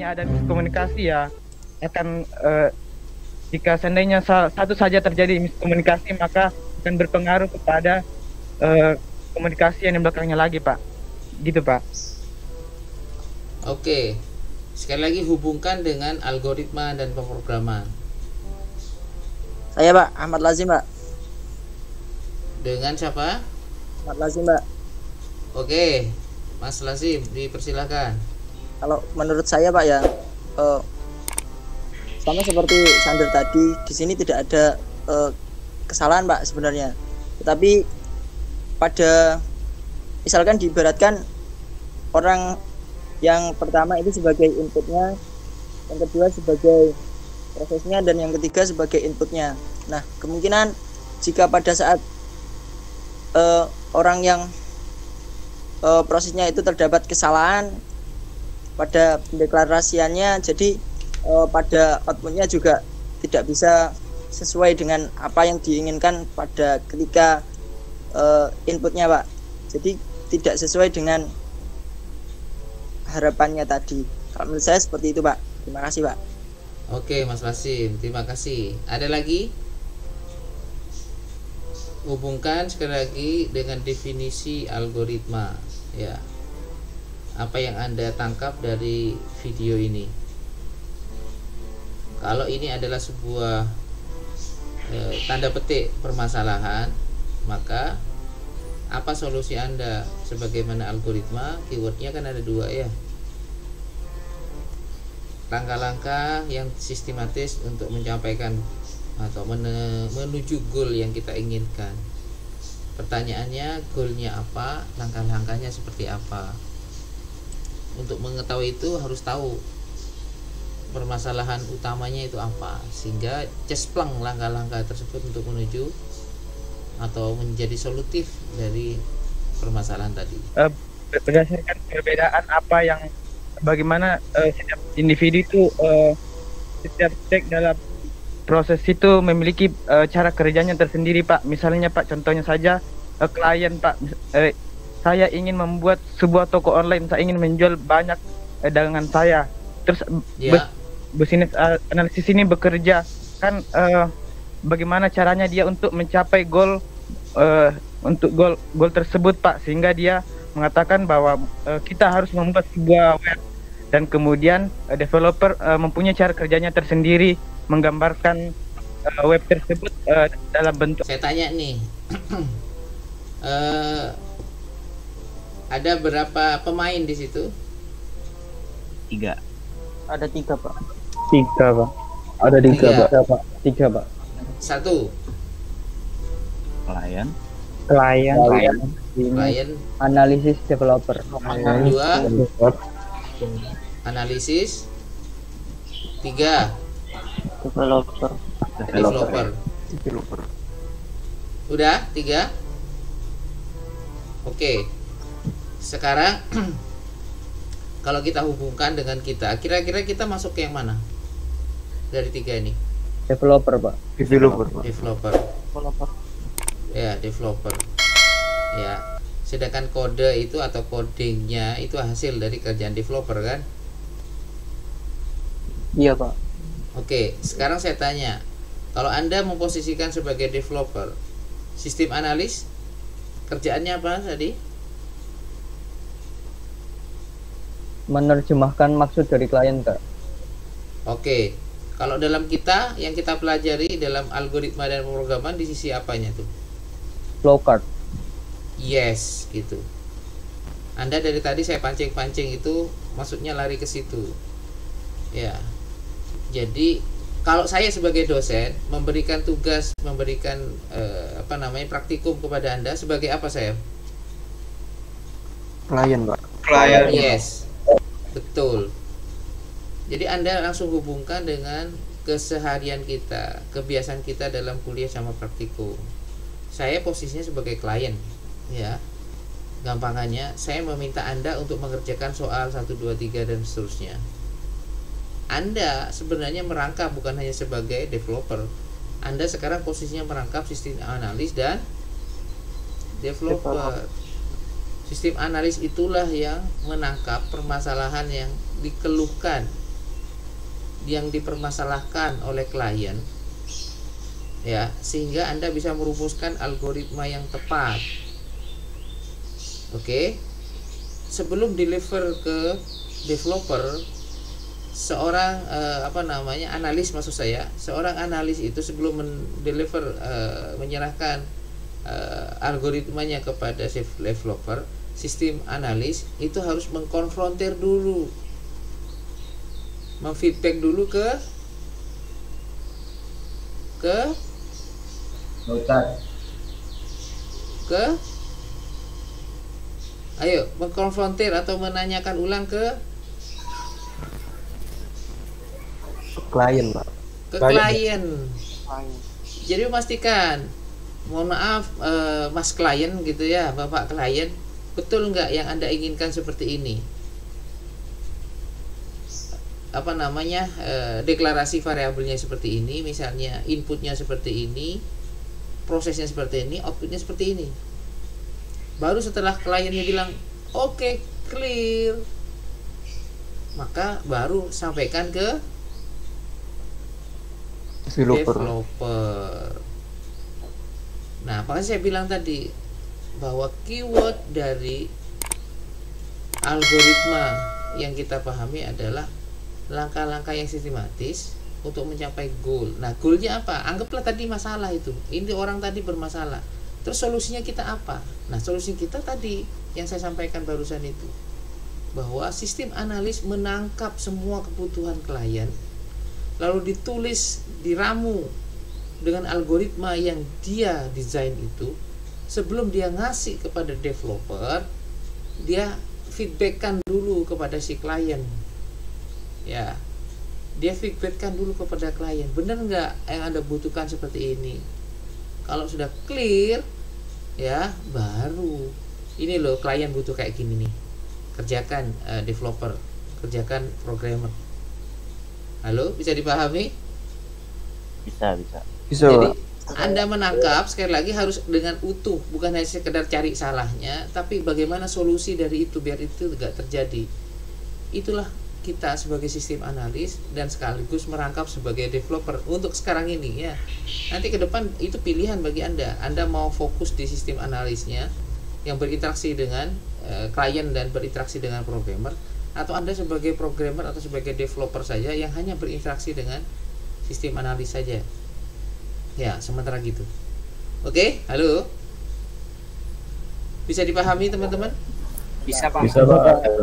seandainya ada miskomunikasi ya akan jika seandainya satu saja terjadi miskomunikasi maka akan berpengaruh kepada komunikasi yang di belakangnya lagi, Pak. Gitu, Pak. Oke. Sekali lagi hubungkan dengan algoritma dan pemrograman. Saya Pak, Ahmad Lazim Pak. Dengan siapa? Ahmad Lazim Pak. Oke, Mas Lazim, dipersilakan. Kalau menurut saya Pak ya, sama seperti Sander tadi, di sini tidak ada kesalahan Pak sebenarnya. Tetapi pada misalkan diibaratkan orang yang pertama itu sebagai inputnya, yang kedua sebagai prosesnya, dan yang ketiga sebagai inputnya. Nah, kemungkinan jika pada saat orang yang prosesnya itu terdapat kesalahan pada pendeklarasiannya, jadi pada outputnya juga tidak bisa sesuai dengan apa yang diinginkan pada ketika inputnya Pak. Jadi tidak sesuai dengan harapannya tadi. Kalau menurut saya seperti itu Pak. Terima kasih Pak. Oke, Mas Lazim, terima kasih. Ada lagi? Hubungkan sekali lagi dengan definisi algoritma, ya. Apa yang Anda tangkap dari video ini? Kalau ini adalah sebuah tanda petik permasalahan, maka apa solusi Anda sebagaimana algoritma? Keywordnya kan ada dua ya. Langkah-langkah yang sistematis untuk menyampaikan atau menuju goal yang kita inginkan. Pertanyaannya, goalnya apa? Langkah-langkahnya seperti apa? Untuk mengetahui itu harus tahu permasalahan utamanya itu apa, sehingga cespleng langkah-langkah tersebut untuk menuju atau menjadi solutif dari permasalahan tadi. Berdasarkan perbedaan apa yang bagaimana setiap individu itu setiap step dalam proses itu memiliki cara kerjanya tersendiri Pak. Misalnya Pak, contohnya saja klien Pak, saya ingin membuat sebuah toko online, saya ingin menjual banyak dagangan saya. Terus bisnis analisis ini bekerja kan bagaimana caranya dia untuk mencapai goal untuk goal tersebut Pak, sehingga dia mengatakan bahwa kita harus membuat sebuah web, dan kemudian developer mempunyai cara kerjanya tersendiri menggambarkan web tersebut dalam bentuk. Saya tanya nih, ada berapa pemain di situ? 3. Ada 3 Pak. 3 Pak. Ada 3 Pak. 3 Pak. 1. Klien, Analisis developer. 2. Analisis. 3. Developer. Udah 3. Oke. Sekarang kalau kita hubungkan dengan kita, kira-kira kita masuk ke yang mana dari 3 ini? Developer Pak. Developer. Ya, developer. Ya. Sedangkan kode itu atau codingnya itu hasil dari kerjaan developer kan? Iya Pak. Oke, sekarang saya tanya, kalau Anda memposisikan sebagai developer, sistem analis kerjaannya apa tadi? Menerjemahkan maksud dari klien Kak. Oke, kalau dalam kita yang kita pelajari dalam algoritma dan pemrograman di sisi apanya tuh? Flowchart. Yes, gitu. Anda dari tadi saya pancing-pancing itu maksudnya lari ke situ. Ya. Jadi kalau saya sebagai dosen memberikan tugas, memberikan praktikum kepada Anda sebagai apa saya? Klien Pak. Yes. Betul. Jadi Anda langsung hubungkan dengan keseharian kita, kebiasaan kita dalam kuliah sama praktikum. Saya posisinya sebagai klien, ya. Gampangannya, saya meminta Anda untuk mengerjakan soal 1, 2, 3 dan seterusnya. Anda sebenarnya merangkap bukan hanya sebagai developer. Anda sekarang posisinya merangkap sistem analis dan developer. Sistem analis itulah yang menangkap permasalahan yang dikeluhkan yang dipermasalahkan oleh klien, ya, sehingga Anda bisa merumuskan algoritma yang tepat. Oke. Sebelum deliver ke developer, seorang analis, maksud saya, seorang analis itu sebelum menyerahkan algoritmanya kepada developer, sistem analis itu harus mengkonfrontir dulu, memfeedback dulu ke mengkonfrontir atau menanyakan ulang ke klien, Pak. klien. Jadi memastikan, mohon maaf Mas klien gitu ya, Bapak klien, betul nggak yang Anda inginkan seperti ini? Deklarasi variabelnya seperti ini, misalnya inputnya seperti ini, prosesnya seperti ini, outputnya seperti ini. Baru setelah kliennya bilang oke, clear, maka baru sampaikan ke developer. Nah, makanya saya bilang tadi bahwa keyword dari algoritma yang kita pahami adalah langkah-langkah yang sistematis untuk mencapai goal. Nah, goalnya apa? Anggaplah tadi masalah itu. Ini orang tadi bermasalah. Terus solusinya kita apa? Nah, solusi kita tadi yang saya sampaikan barusan itu, bahwa sistem analis menangkap semua kebutuhan klien, lalu ditulis, diramu dengan algoritma yang dia desain itu. Sebelum dia ngasih kepada developer, dia feedbackkan dulu kepada si klien. Ya, dia feedbackkan dulu kepada klien, benar nggak yang Anda butuhkan seperti ini? Kalau sudah clear, ya baru ini loh klien butuh kayak gini nih, kerjakan developer, kerjakan programmer. Halo, bisa dipahami? Bisa. Jadi Anda menangkap, sekali lagi harus dengan utuh, bukan hanya sekedar cari salahnya, tapi bagaimana solusi dari itu biar itu tidak terjadi. Itulah kita sebagai sistem analis dan sekaligus merangkap sebagai developer untuk sekarang ini ya. Nanti ke depan itu pilihan bagi Anda. Anda mau fokus di sistem analisnya yang berinteraksi dengan klien dan berinteraksi dengan programmer, atau Anda sebagai programmer atau sebagai developer saja yang hanya berinteraksi dengan sistem analis saja. Ya, sementara gitu. Oke, halo. Bisa dipahami teman-teman? Bisa, Pak. Bisa, Pak.